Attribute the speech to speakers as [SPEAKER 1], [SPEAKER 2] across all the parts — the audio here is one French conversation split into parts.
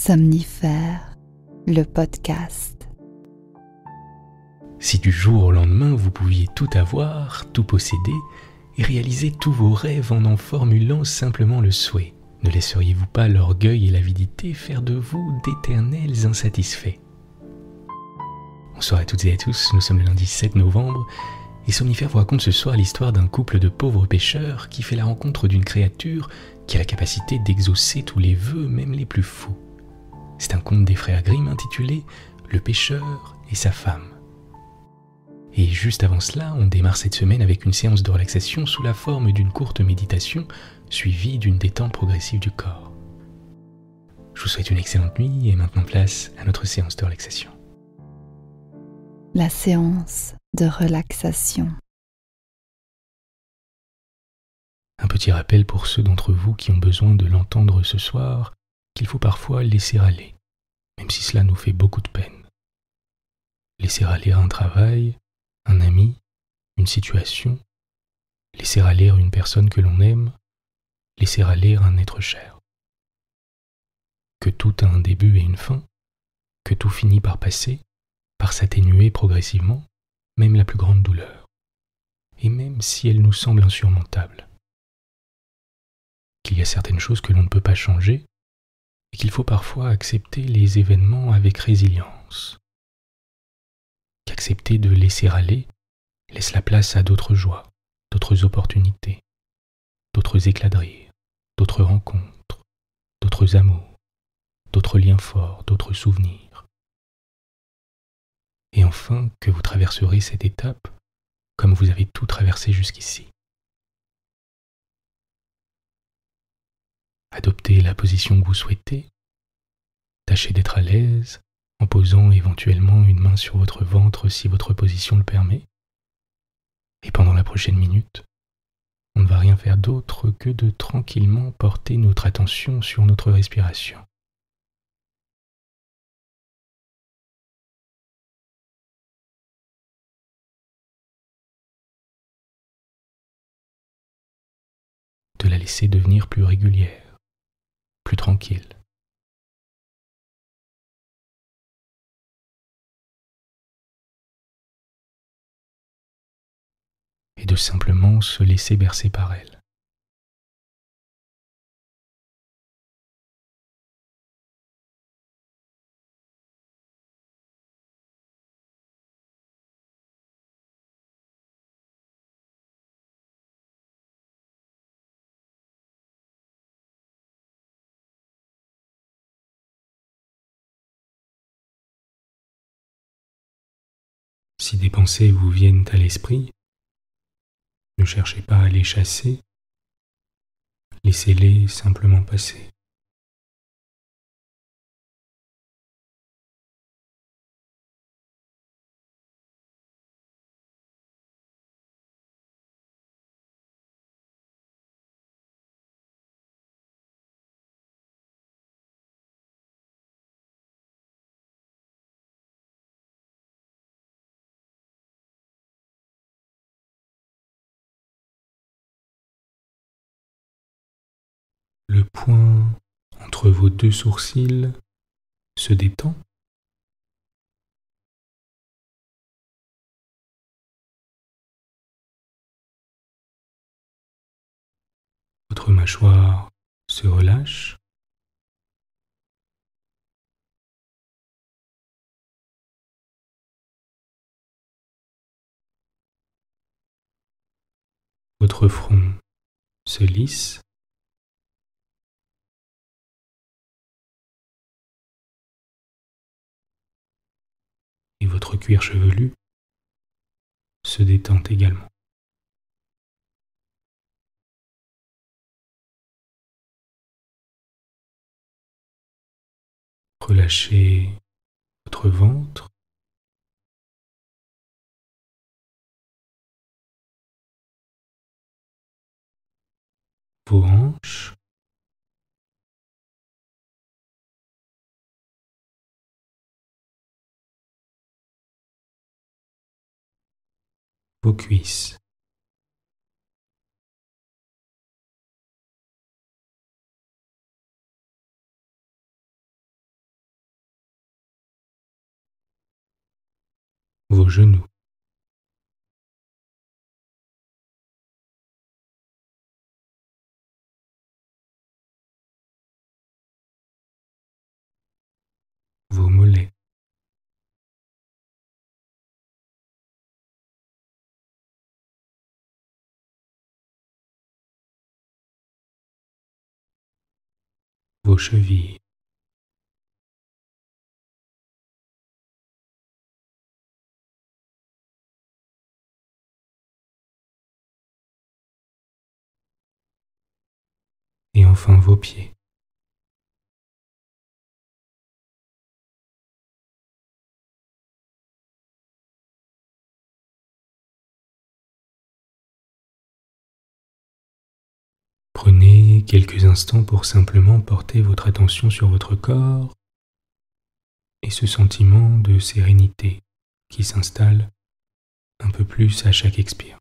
[SPEAKER 1] Somnifère, le podcast.
[SPEAKER 2] Si du jour au lendemain vous pouviez tout avoir, tout posséder et réaliser tous vos rêves en en formulant simplement le souhait, ne laisseriez-vous pas l'orgueil et l'avidité faire de vous d'éternels insatisfaits? Bonsoir à toutes et à tous, nous sommes le lundi 7 novembre et Somnifère vous raconte ce soir l'histoire d'un couple de pauvres pêcheurs qui fait la rencontre d'une créature qui a la capacité d'exaucer tous les vœux, même les plus fous. C'est un conte des frères Grimm intitulé « Le pêcheur et sa femme ». Et juste avant cela, on démarre cette semaine avec une séance de relaxation sous la forme d'une courte méditation suivie d'une détente progressive du corps. Je vous souhaite une excellente nuit et maintenant place à notre séance de relaxation.
[SPEAKER 1] La séance de relaxation.
[SPEAKER 2] Un petit rappel pour ceux d'entre vous qui ont besoin de l'entendre ce soir, qu'il faut parfois laisser aller, même si cela nous fait beaucoup de peine. Laisser aller un travail, un ami, une situation, laisser aller une personne que l'on aime, laisser aller un être cher. Que tout a un début et une fin, que tout finit par passer, par s'atténuer progressivement, même la plus grande douleur, et même si elle nous semble insurmontable. Qu'il y a certaines choses que l'on ne peut pas changer, et qu'il faut parfois accepter les événements avec résilience. Qu'accepter de laisser aller laisse la place à d'autres joies, d'autres opportunités, d'autres éclats de rire, d'autres rencontres, d'autres amours, d'autres liens forts, d'autres souvenirs. Et enfin, que vous traverserez cette étape comme vous avez tout traversé jusqu'ici. Adoptez la position que vous souhaitez, tâchez d'être à l'aise, en posant éventuellement une main sur votre ventre si votre position le permet. Et pendant la prochaine minute, on ne va rien faire d'autre que de tranquillement porter notre attention sur notre respiration. De la laisser devenir plus régulière, plus tranquille. Et de simplement se laisser bercer par elle. Si des pensées vous viennent à l'esprit, ne cherchez pas à les chasser, laissez-les simplement passer. Le point entre vos deux sourcils se détend. Votre mâchoire se relâche. Votre front se lisse. Et votre cuir chevelu se détend également. Relâchez votre ventre, vos hanches, vos cuisses. vos genoux, vos mollets, vos chevilles, et enfin vos pieds. Prenez quelques instants pour simplement porter votre attention sur votre corps et ce sentiment de sérénité qui s'installe un peu plus à chaque expire.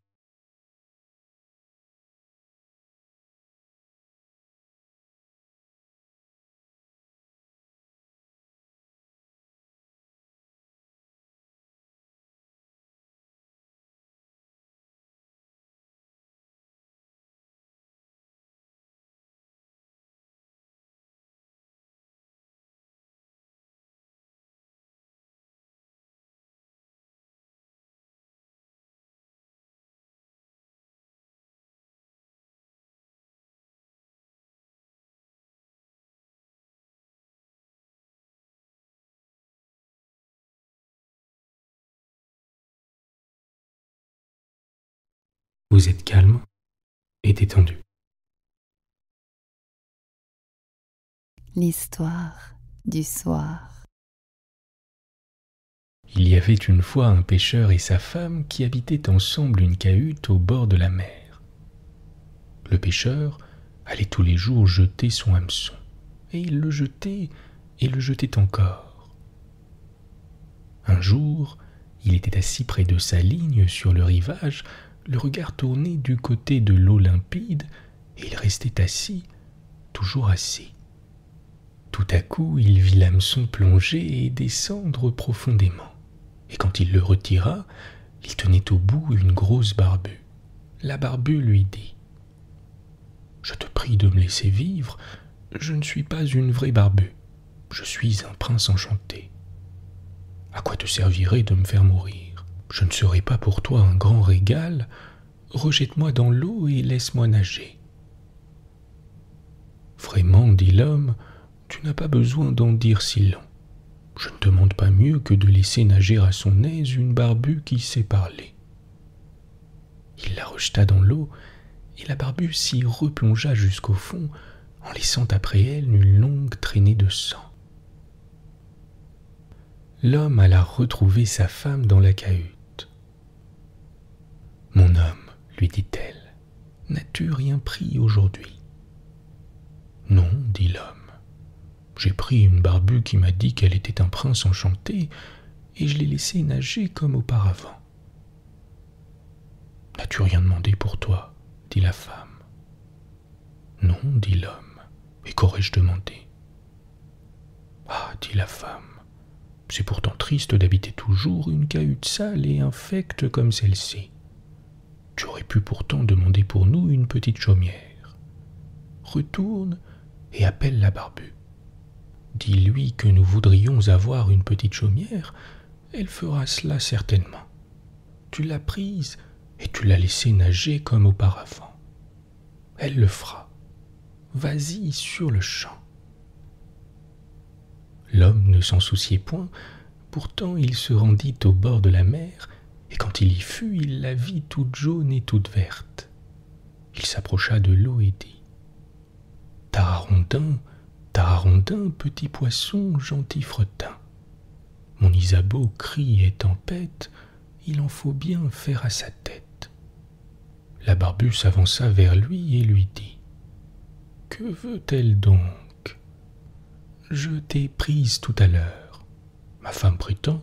[SPEAKER 2] Vous êtes calme et détendu.
[SPEAKER 1] L'histoire du soir.
[SPEAKER 2] Il y avait une fois un pêcheur et sa femme qui habitaient ensemble une cahute au bord de la mer. Le pêcheur allait tous les jours jeter son hameçon, et il le jetait et le jetait encore. Un jour, il était assis près de sa ligne sur le rivage, le regard tourné du côté de l'eau limpide, et il restait assis, toujours assis. Tout à coup, il vit l'hameçon plonger et descendre profondément. Et quand il le retira, il tenait au bout une grosse barbue. La barbue lui dit « Je te prie de me laisser vivre, je ne suis pas une vraie barbue, je suis un prince enchanté. À quoi te servirait de me faire mourir? Je ne serai pas pour toi un grand régal, rejette-moi dans l'eau et laisse-moi nager. » Vraiment, dit l'homme, tu n'as pas besoin d'en dire si long. Je ne demande pas mieux que de laisser nager à son aise une barbue qui sait parler. Il la rejeta dans l'eau, et la barbue s'y replongea jusqu'au fond, en laissant après elle une longue traînée de sang. L'homme alla retrouver sa femme dans la cahute. « Mon homme, lui dit-elle, n'as-tu rien pris aujourd'hui ?»« Non, dit l'homme. J'ai pris une barbue qui m'a dit qu'elle était un prince enchanté, et je l'ai laissée nager comme auparavant. »« N'as-tu rien demandé pour toi ?» dit la femme. « Non, dit l'homme. Et qu'aurais-je demandé ?»« Ah, dit la femme, c'est pourtant triste d'habiter toujours une cahute sale et infecte comme celle-ci. Tu aurais pu pourtant demander pour nous une petite chaumière. Retourne et appelle la barbue. Dis-lui que nous voudrions avoir une petite chaumière, elle fera cela certainement. Tu l'as prise et tu l'as laissée nager comme auparavant. Elle le fera. Vas-y sur le champ. » L'homme ne s'en souciait point, pourtant il se rendit au bord de la mer, et quand il y fut, il la vit toute jaune et toute verte. Il s'approcha de l'eau et dit « Tararondin, tararondin, petit poisson, gentil fretin. Mon Isabeau crie et tempête, il en faut bien faire à sa tête. » La barbue s'avança vers lui et lui dit « Que veut-elle donc ? Je t'ai prise tout à l'heure. Ma femme prétend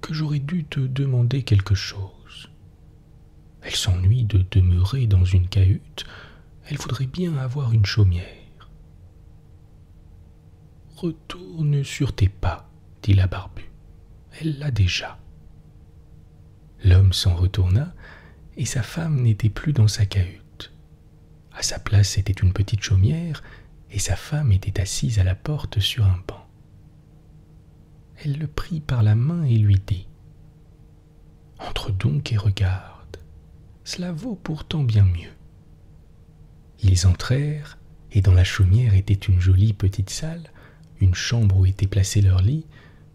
[SPEAKER 2] que j'aurais dû te demander quelque chose. Elle s'ennuie de demeurer dans une cahute, elle voudrait bien avoir une chaumière. »« Retourne sur tes pas, dit la barbue, elle l'a déjà. » L'homme s'en retourna, et sa femme n'était plus dans sa cahute. À sa place était une petite chaumière, et sa femme était assise à la porte sur un banc. Elle le prit par la main et lui dit « Entre donc et regarde, cela vaut pourtant bien mieux. » Ils entrèrent, et dans la chaumière était une jolie petite salle, une chambre où étaient placés leurs lits,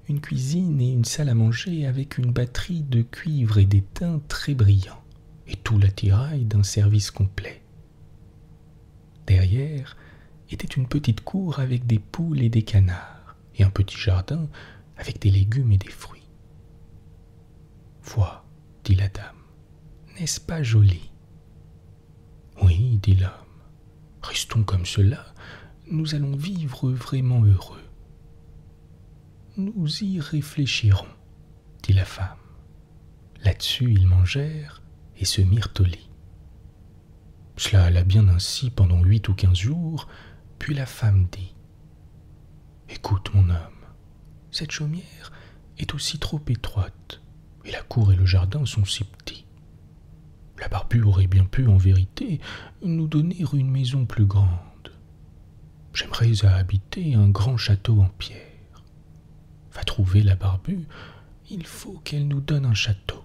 [SPEAKER 2] une cuisine et une salle à manger avec une batterie de cuivre et d'étain très brillants, et tout l'attirail d'un service complet. Derrière était une petite cour avec des poules et des canards, et un petit jardin avec des légumes et des fruits. « Vois, dit la dame, n'est-ce pas joli ?» « Oui, dit l'homme, restons comme cela, nous allons vivre vraiment heureux. » « Nous y réfléchirons, dit la femme. Là-dessus, ils mangèrent et se mirent au lit. Cela alla bien ainsi pendant 8 ou 15 jours, puis la femme dit « Écoute, mon homme, cette chaumière est aussi trop étroite, et la cour et le jardin sont si petits. La Barbue aurait bien pu, en vérité, nous donner une maison plus grande. J'aimerais à habiter un grand château en pierre. Va trouver la Barbue, il faut qu'elle nous donne un château. »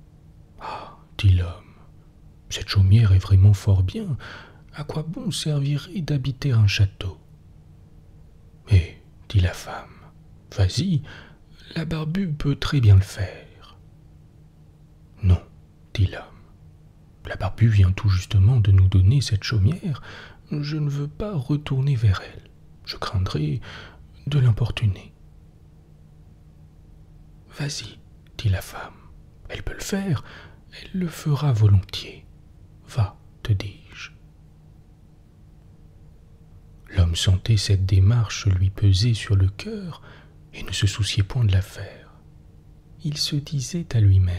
[SPEAKER 2] « Ah, dit l'homme, cette chaumière est vraiment fort bien, à quoi bon servirait d'habiter un château ? » « Mais, dit la femme, vas-y, la Barbue peut très bien le faire. » « Non, dit l'homme, la Barbue vient tout justement de nous donner cette chaumière, je ne veux pas retourner vers elle, je craindrais de l'importuner. »« Vas-y, dit la femme, elle peut le faire, elle le fera volontiers. Va, te dis-je. » L'homme sentait cette démarche lui peser sur le cœur et ne se souciait point de l'affaire. Il se disait à lui-même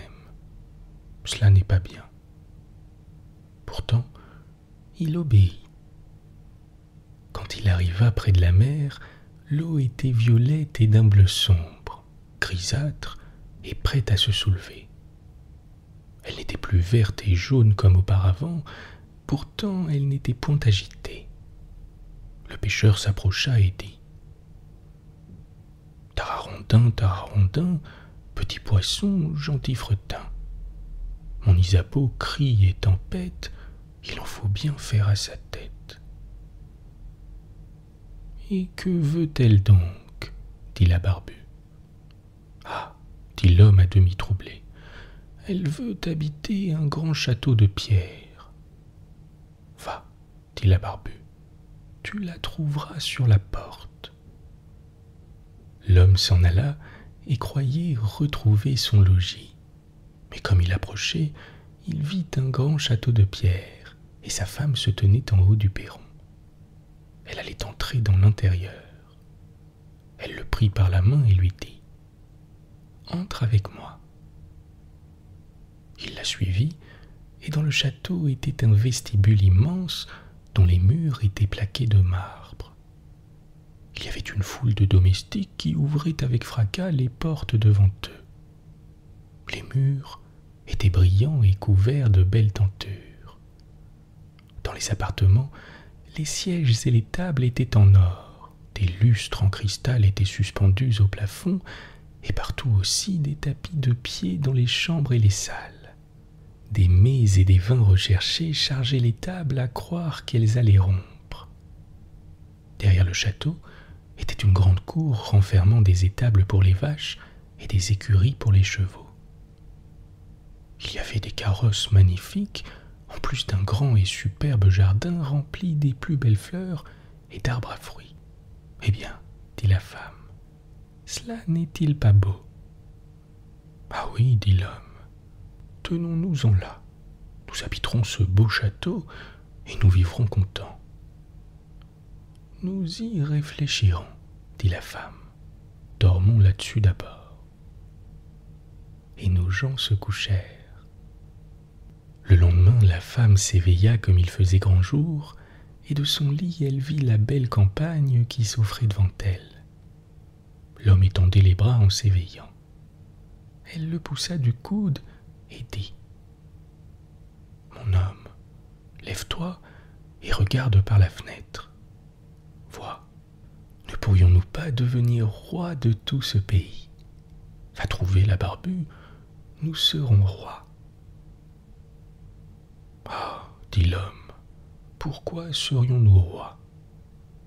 [SPEAKER 2] « Cela n'est pas bien. » Pourtant, il obéit. Quand il arriva près de la mer, l'eau était violette et d'un bleu sombre, grisâtre et prête à se soulever. Elle n'était plus verte et jaune comme auparavant, pourtant elle n'était point agitée. Le pêcheur s'approcha et dit « Tararondin, tararondin, petit poisson, gentil fretin. Mon Isabeau crie et tempête, il en faut bien faire à sa tête. » « Et que veut-elle donc ?» dit la Barbue. « Ah, dit l'homme à demi troublé, elle veut habiter un grand château de pierre. »« Va, dit la Barbue, tu la trouveras sur la porte. » L'homme s'en alla et croyait retrouver son logis. Mais comme il approchait, il vit un grand château de pierre, et sa femme se tenait en haut du perron. Elle allait entrer dans l'intérieur. Elle le prit par la main et lui dit « Entre avec moi. » Il la suivit, et dans le château était un vestibule immense dont les murs étaient plaqués de marbre. Il y avait une foule de domestiques qui ouvraient avec fracas les portes devant eux. Les murs étaient brillants et couverts de belles tentures. Dans les appartements, les sièges et les tables étaient en or, des lustres en cristal étaient suspendus au plafond, et partout aussi des tapis de pied dans les chambres et les salles. Des mets et des vins recherchés chargeaient les tables à croire qu'elles allaient rompre. Derrière le château était une grande cour renfermant des étables pour les vaches et des écuries pour les chevaux. Il y avait des carrosses magnifiques, en plus d'un grand et superbe jardin rempli des plus belles fleurs et d'arbres à fruits. « Eh bien, dit la femme, cela n'est-il pas beau ?»« Ah oui, dit l'homme, tenons-nous-en là. Nous habiterons ce beau château et nous vivrons contents. »« Nous y réfléchirons, dit la femme. Dormons là-dessus d'abord. » Et nos gens se couchèrent. Le lendemain, la femme s'éveilla comme il faisait grand jour, et de son lit elle vit la belle campagne qui s'offrait devant elle. L'homme étendait les bras en s'éveillant. Elle le poussa du coude et dit : « Mon homme, lève-toi et regarde par la fenêtre. Vois, ne pourrions-nous pas devenir rois de tout ce pays ? Va trouver la Barbue, nous serons rois. » « Ah, dit l'homme, pourquoi serions-nous rois ?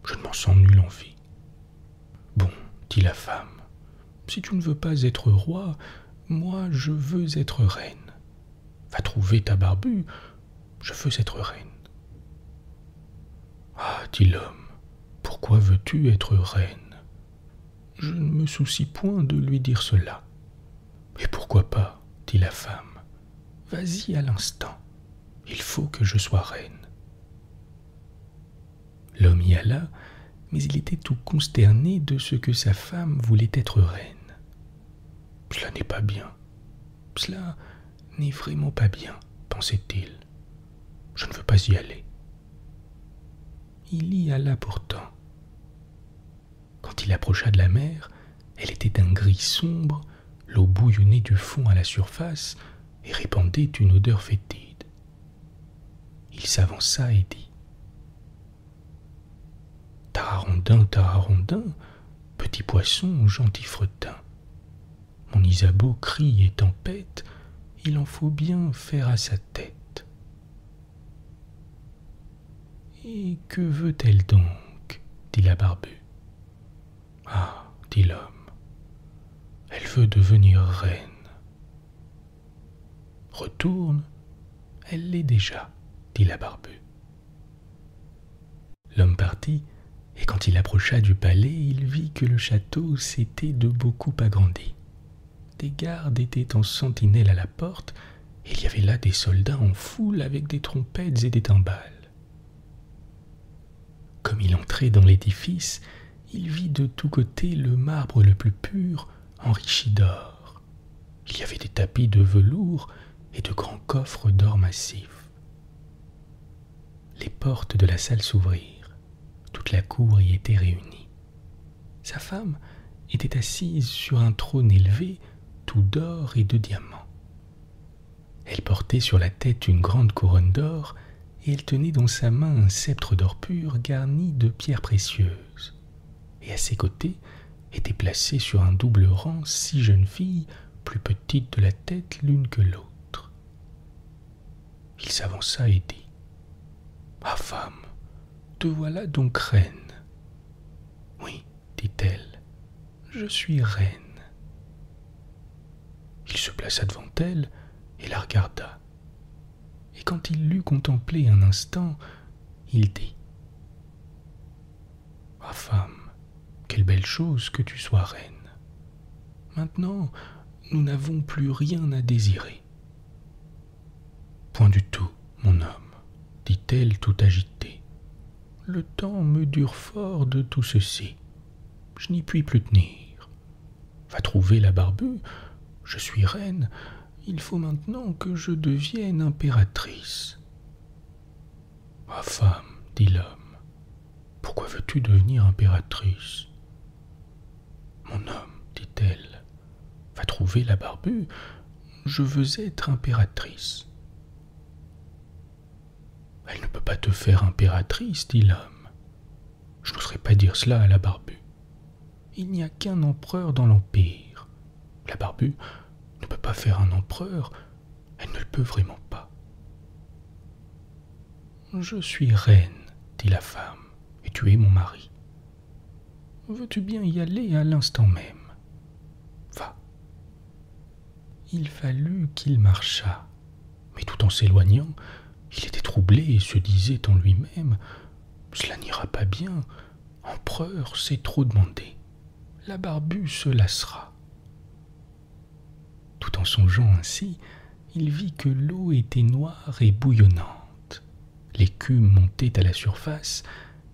[SPEAKER 2] Je ne m'en sens nulle envie. » Bon, dit la femme, si tu ne veux pas être roi, moi je veux être reine. Va trouver ta Barbue, je veux être reine. Ah, dit l'homme, pourquoi veux-tu être reine ? Je ne me soucie point de lui dire cela. Et pourquoi pas, dit la femme, vas-y à l'instant, il faut que je sois reine. L'homme y alla, mais il était tout consterné de ce que sa femme voulait être reine. Cela n'est pas bien, cela n'est vraiment pas bien, pensait-il. Je ne veux pas y aller. Il y alla pourtant. Quand il approcha de la mer, elle était d'un gris sombre, l'eau bouillonnait du fond à la surface et répandait une odeur fétide. Il s'avança et dit : « Tararondin, tararondin, petit poisson gentil fretin, mon Isabeau crie et tempête, il en faut bien faire à sa tête. » « Et que veut-elle donc ? dit la Barbue. »« Ah, dit l'homme, elle veut devenir reine. »« Retourne, elle l'est déjà, dit la Barbue. » L'homme partit, et quand il approcha du palais, il vit que le château s'était de beaucoup agrandi. Des gardes étaient en sentinelle à la porte, et il y avait là des soldats en foule avec des trompettes et des timbales. Comme il entrait dans l'édifice, il vit de tous côtés le marbre le plus pur, enrichi d'or. Il y avait des tapis de velours et de grands coffres d'or massif. Les portes de la salle s'ouvrirent. Toute la cour y était réunie. Sa femme était assise sur un trône élevé, tout d'or et de diamants. Elle portait sur la tête une grande couronne d'or, et elle tenait dans sa main un sceptre d'or pur garni de pierres précieuses. Et à ses côtés étaient placées sur un double rang 6 jeunes filles, plus petites de la tête l'une que l'autre. Il s'avança et dit : « Ah, femme, te voilà donc reine. »« Oui, dit-elle, je suis reine. » Il se plaça devant elle et la regarda. Et quand il l'eut contemplée un instant, il dit : « Ah, femme, quelle belle chose que tu sois reine. Maintenant, nous n'avons plus rien à désirer. »« Point du tout, mon homme, dit-elle tout agitée. Le temps me dure fort de tout ceci. Je n'y puis plus tenir. Va trouver la Barbue, je suis reine, il faut maintenant que je devienne impératrice. »« Ah, femme, dit l'homme, pourquoi veux-tu devenir impératrice ? » ?»« Mon homme, dit-elle, va trouver la Barbue, je veux être impératrice. »« Elle ne peut pas te faire impératrice, dit l'homme. Je n'oserais pas dire cela à la Barbue. Il n'y a qu'un empereur dans l'Empire. La Barbue ne peut pas faire un empereur, elle ne le peut vraiment pas. »« Je suis reine, dit la femme, et tu es mon mari. Veux-tu bien y aller à l'instant même ? Va. » Il fallut qu'il marchât, mais tout en s'éloignant, il était troublé et se disait en lui-même : « Cela n'ira pas bien, empereur, c'est trop demandé. La Barbue se lassera. » Tout en songeant ainsi, il vit que l'eau était noire et bouillonnante. L'écume montait à la surface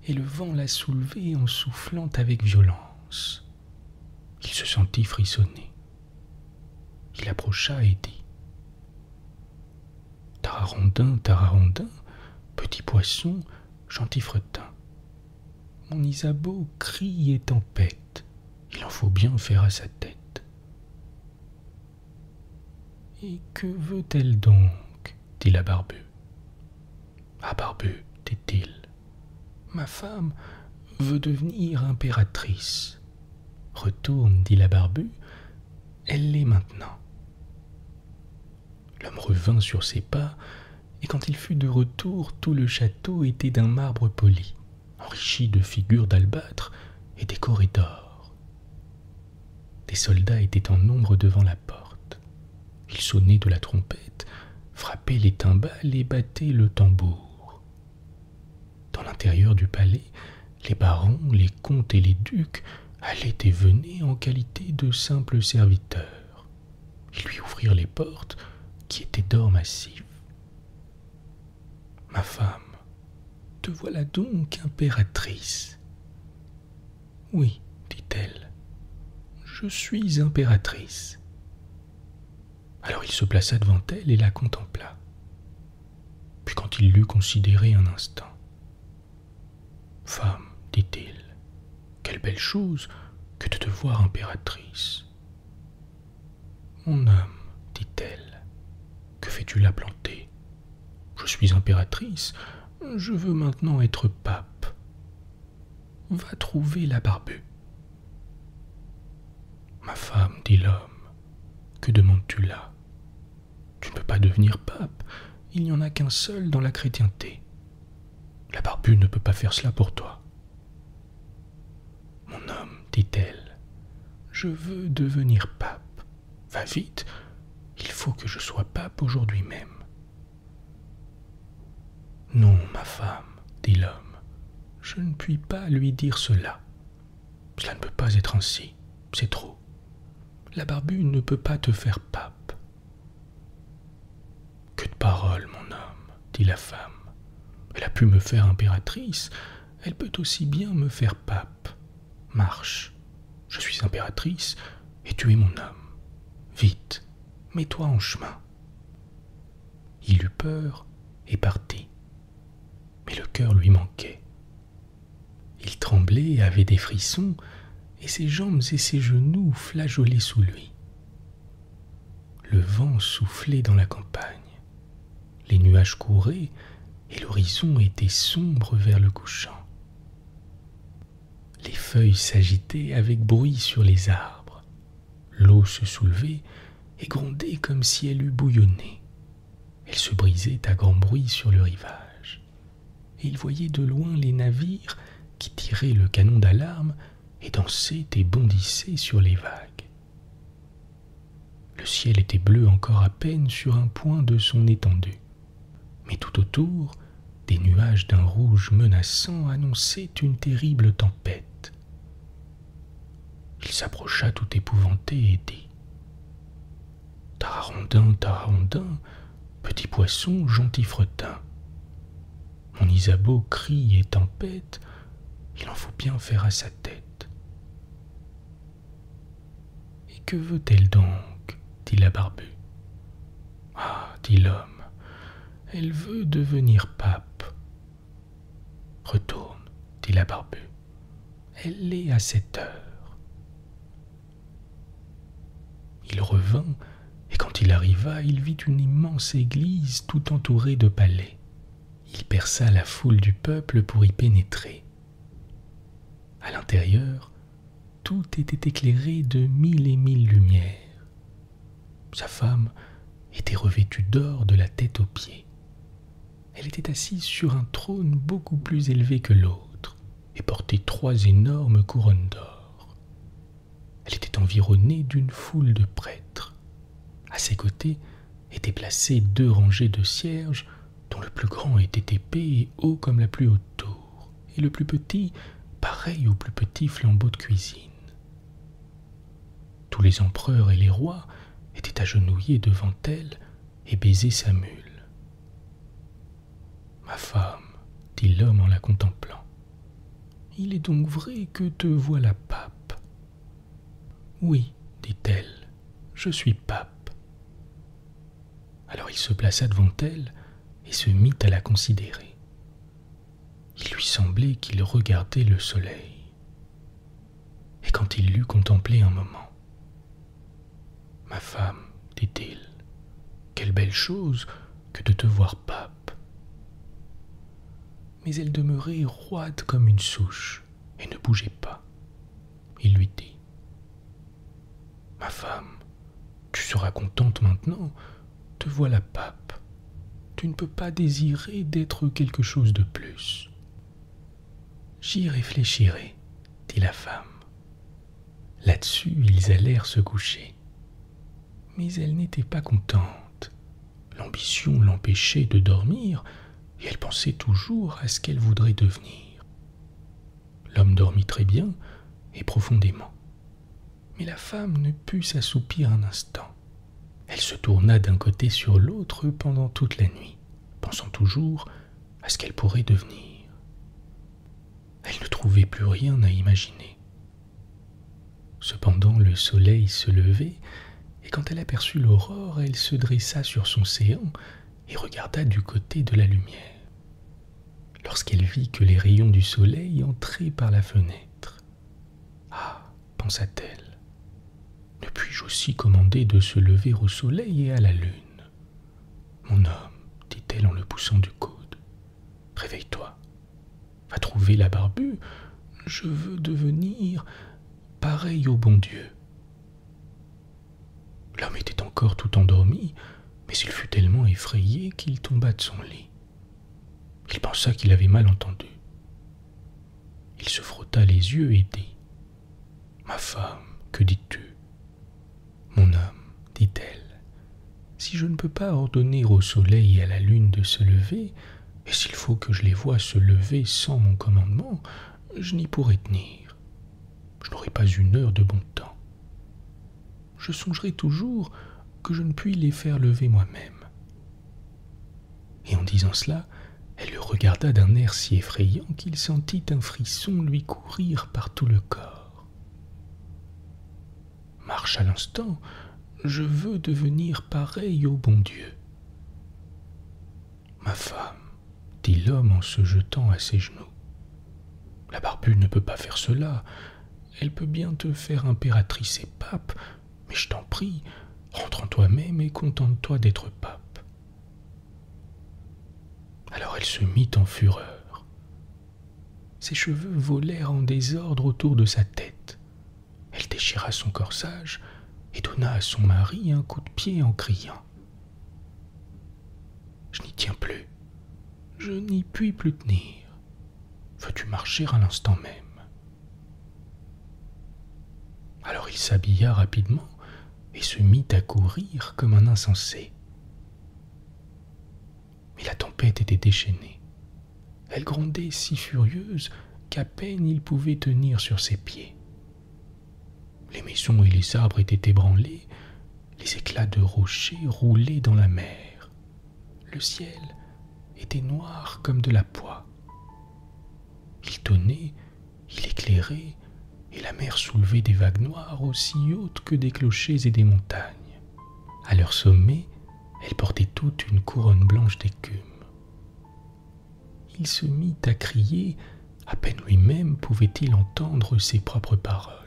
[SPEAKER 2] et le vent la soulevait en soufflant avec violence. Il se sentit frissonner. Il approcha et dit : « Tararondin, tararondin, petit poisson, gentil fretin, mon Isabeau crie et tempête, il en faut bien faire à sa tête. » Et que veut-elle donc? Dit la Barbue. Ah, Barbu, dit-il, ma femme veut devenir impératrice. Retourne, dit la Barbue, elle l'est maintenant. L'homme revint sur ses pas, et quand il fut de retour, tout le château était d'un marbre poli, enrichi de figures d'albâtre et décoré d'or. Des soldats étaient en nombre devant la porte. Ils sonnaient de la trompette, frappaient les timbales et battaient le tambour. Dans l'intérieur du palais, les barons, les comtes et les ducs allaient et venaient en qualité de simples serviteurs. Ils lui ouvrirent les portes, qui étaient d'or massif. « Ma femme, te voilà donc impératrice. »« Oui, dit-elle, je suis impératrice. » Alors il se plaça devant elle et la contempla. Puis quand il l'eut considérée un instant, « Femme, dit-il, quelle belle chose que de te voir impératrice. »« Mon homme, dit-elle, que fais-tu là planté? Je suis impératrice, je veux maintenant être pape. Va trouver la Barbue. »« Ma femme, dit l'homme, que demandes-tu là? Tu ne peux pas devenir pape, il n'y en a qu'un seul dans la chrétienté. La Barbue ne peut pas faire cela pour toi. »« Mon homme, dit-elle, je veux devenir pape. Va vite, il faut que je sois pape aujourd'hui même. »« Non, ma femme, dit l'homme, je ne puis pas lui dire cela. Cela ne peut pas être ainsi, c'est trop. La Barbue ne peut pas te faire pape. »« Que de paroles, mon homme, dit la femme. Elle a pu me faire impératrice, elle peut aussi bien me faire pape. Marche, je suis impératrice et tu es mon homme. Vite, mets-toi en chemin. » Il eut peur et partit, mais le cœur lui manquait. Il tremblait, avait des frissons, et ses jambes et ses genoux flageolaient sous lui. Le vent soufflait dans la campagne, les nuages couraient, et l'horizon était sombre vers le couchant. Les feuilles s'agitaient avec bruit sur les arbres. L'eau se soulevait et grondait comme si elle eût bouillonné. Elle se brisait à grand bruit sur le rivage. Et il voyait de loin les navires qui tiraient le canon d'alarme et dansaient et bondissaient sur les vagues. Le ciel était bleu encore à peine sur un point de son étendue. Mais tout autour, des nuages d'un rouge menaçant annonçaient une terrible tempête. Il s'approcha tout épouvanté et dit « Tararondin, tararondin, petit poisson, gentil fretin. Mon Isabeau crie et tempête, il en faut bien faire à sa tête. » « Et que veut-elle donc? Dit la Barbue. Ah, dit l'homme, elle veut devenir pape. Retourne, dit la Barbue, elle l'est à cette heure. Il revint, et quand il arriva, il vit une immense église tout entourée de palais. Il perça la foule du peuple pour y pénétrer. À l'intérieur, tout était éclairé de 1000 et 1000 lumières. Sa femme était revêtue d'or de la tête aux pieds. Elle était assise sur un trône beaucoup plus élevé que l'autre et portait 3 énormes couronnes d'or. Elle était environnée d'une foule de prêtres. À ses côtés étaient placées 2 rangées de cierges dont le plus grand était épais et haut comme la plus haute tour, et le plus petit pareil au plus petit flambeau de cuisine. Tous les empereurs et les rois étaient agenouillés devant elle et baisaient sa mule. « Ma femme, dit l'homme en la contemplant, il est donc vrai que te voilà pape. »« Oui, dit-elle, je suis pape. » Alors il se plaça devant elle et se mit à la considérer. Il lui semblait qu'il regardait le soleil. Et quand il l'eut contemplé un moment, « Ma femme, dit-il, quelle belle chose que de te voir pape. Mais elle demeurait roide comme une souche et ne bougeait pas. Il lui dit: Ma femme, tu seras contente maintenant, te voilà pape. Tu ne peux pas désirer d'être quelque chose de plus. J'y réfléchirai, dit la femme. Là-dessus, ils allèrent se coucher. Mais elle n'était pas contente. L'ambition l'empêchait de dormir, et elle pensait toujours à ce qu'elle voudrait devenir. L'homme dormit très bien et profondément. Mais la femme ne put s'assoupir un instant. Elle se tourna d'un côté sur l'autre pendant toute la nuit, pensant toujours à ce qu'elle pourrait devenir. Elle ne trouvait plus rien à imaginer. Cependant, le soleil se levait, et quand elle aperçut l'aurore, elle se dressa sur son séant et regarda du côté de la lumière. Lorsqu'elle vit que les rayons du soleil entraient par la fenêtre. « Ah, pensa-t-elle, ne puis-je aussi commander de se lever au soleil et à la lune ? Mon homme, dit-elle en le poussant du coude, réveille-toi, va trouver la Barbue, je veux devenir pareil au bon Dieu. » L'homme était encore tout endormi, mais il fut tellement effrayé qu'il tomba de son lit. Il pensa qu'il avait mal entendu. Il se frotta les yeux et dit: « Ma femme, que dis-tu ? » « Mon homme, dit-elle, si je ne peux pas ordonner au soleil et à la lune de se lever, et s'il faut que je les voie se lever sans mon commandement, je n'y pourrai tenir. Je n'aurai pas une heure de bon temps. Je songerai toujours que je ne puis les faire lever moi-même. » Et en disant cela, elle le regarda d'un air si effrayant qu'il sentit un frisson lui courir par tout le corps. « Marche à l'instant, je veux devenir pareil au bon Dieu. »« Ma femme, dit l'homme en se jetant à ses genoux, la Barbue ne peut pas faire cela. Elle peut bien te faire impératrice et pape, mais je t'en prie, rentre en toi-même et contente-toi d'être pape. » Alors elle se mit en fureur. Ses cheveux volèrent en désordre autour de sa tête. Elle déchira son corsage et donna à son mari un coup de pied en criant: « Je n'y tiens plus, je n'y puis plus tenir. Veux-tu marcher à l'instant même ?» Alors il s'habilla rapidement et se mit à courir comme un insensé. Mais la tempête était déchaînée. Elle grondait si furieuse qu'à peine il pouvait tenir sur ses pieds. Les maisons et les arbres étaient ébranlés, les éclats de rochers roulaient dans la mer. Le ciel était noir comme de la poix. Il tonnait, il éclairait, et la mer soulevait des vagues noires aussi hautes que des clochers et des montagnes. À leur sommet, elles portaient toute une couronne blanche d'écume. Il se mit à crier, à peine lui-même pouvait-il entendre ses propres paroles.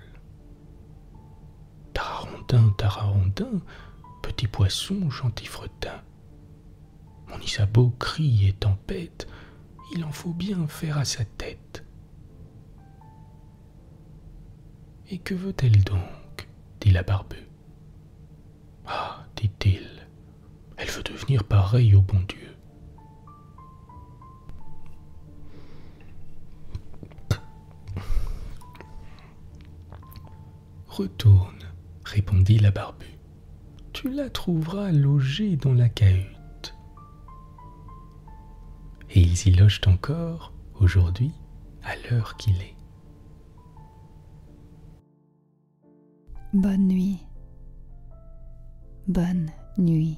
[SPEAKER 2] « Tararondin, tararondin, petit poisson gentil-fretin. Mon Isabeau crie et tempête, il en faut bien faire à sa tête. » « Et que veut-elle donc ?» dit la Barbue. « Ah, dit-il, elle veut devenir pareille au bon Dieu. » « Retourne, répondit la Barbue. Tu la trouveras logée dans la cahute. » Et ils y logent encore, aujourd'hui, à l'heure qu'il est.
[SPEAKER 1] Bonne nuit. Bonne nuit.